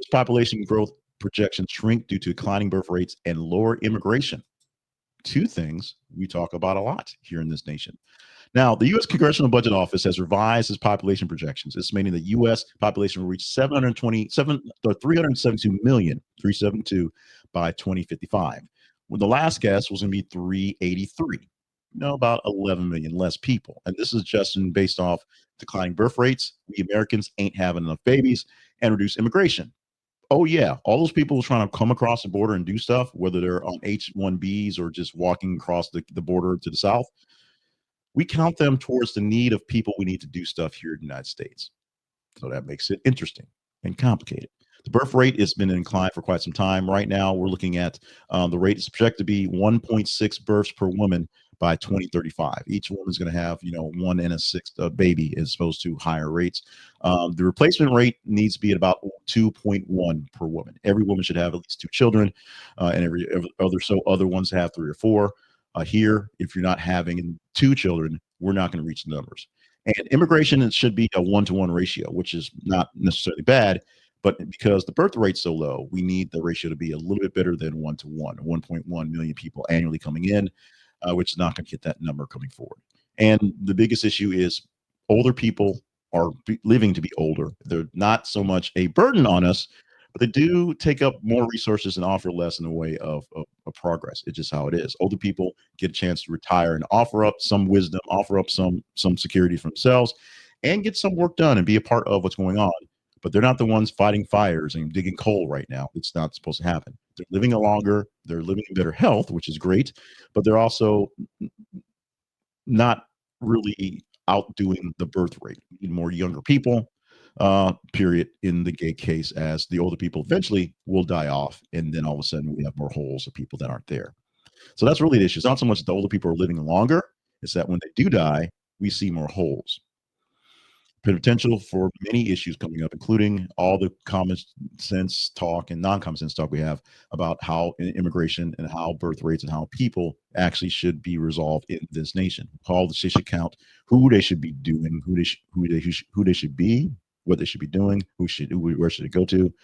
population growth projections shrink due to declining birth rates and lower immigration. Two things we talk about a lot here in this nation. Now, the U.S. Congressional Budget Office has revised its population projections, estimating the U.S. population will reach 727 or 372 million, 372 by 2055. When the last guess was going to be 383, about 11 million less people. And this is just based off declining birth rates. We Americans ain't having enough babies and reduce immigration. Oh yeah, all those people trying to come across the border and do stuff, whether they're on H-1Bs or just walking across the border to the south, we count them towards the need of people we need to do stuff here in the United States. So that makes it interesting and complicated. The birth rate has been in decline for quite some time. Right now, we're looking at the rate is projected to be 1.6 births per woman by 2035. Each woman's going to have, one and a sixth baby as opposed to higher rates. The replacement rate needs to be at about 2.1 per woman. Every woman should have at least two children, and every other ones have three or four. Here, if you're not having two children, we're not going to reach the numbers. And immigration, it should be a 1-to-1 ratio, which is not necessarily bad, but because the birth rate's so low, we need the ratio to be a little bit better than 1-to-1, 1.1 million people annually coming in, which is not going to hit that number coming forward. And the biggest issue is older people are living to be older. They're not so much a burden on us, but they do take up more resources and offer less in the way of progress. It's just how it is. Older people get a chance to retire and offer up some wisdom, offer up some security for themselves, and get some work done and be a part of what's going on. But they're not the ones fighting fires and digging coal right now. It's not supposed to happen. They're living longer. They're living in better health, which is great, but they're also not really outdoing the birth rate. We need more younger people, period, in the gay case, as the older people eventually will die off. And then all of a sudden we have more holes of people that aren't there. So that's really the issue. It's not so much that the older people are living longer, it's that when they do die, we see more holes. Potential for many issues coming up, including all the common sense talk and non-common sense talk we have about how immigration and how birth rates and how people actually should be resolved in this nation. How they should count, who they should be doing, who they should be, what they should be doing, where should it go to,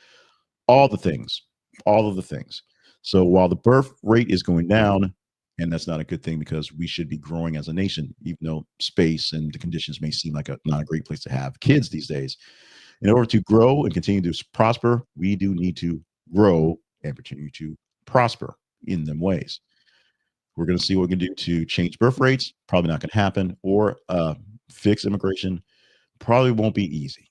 all the things, all of the things. So while the birth rate is going down, and that's not a good thing because we should be growing as a nation, even though space and the conditions may seem like not a great place to have kids these days. In order to grow and continue to prosper, we do need to grow and continue to prosper in them ways. We're going to see what we can do to change birth rates. Probably not going to happen, or fix immigration. Probably won't be easy.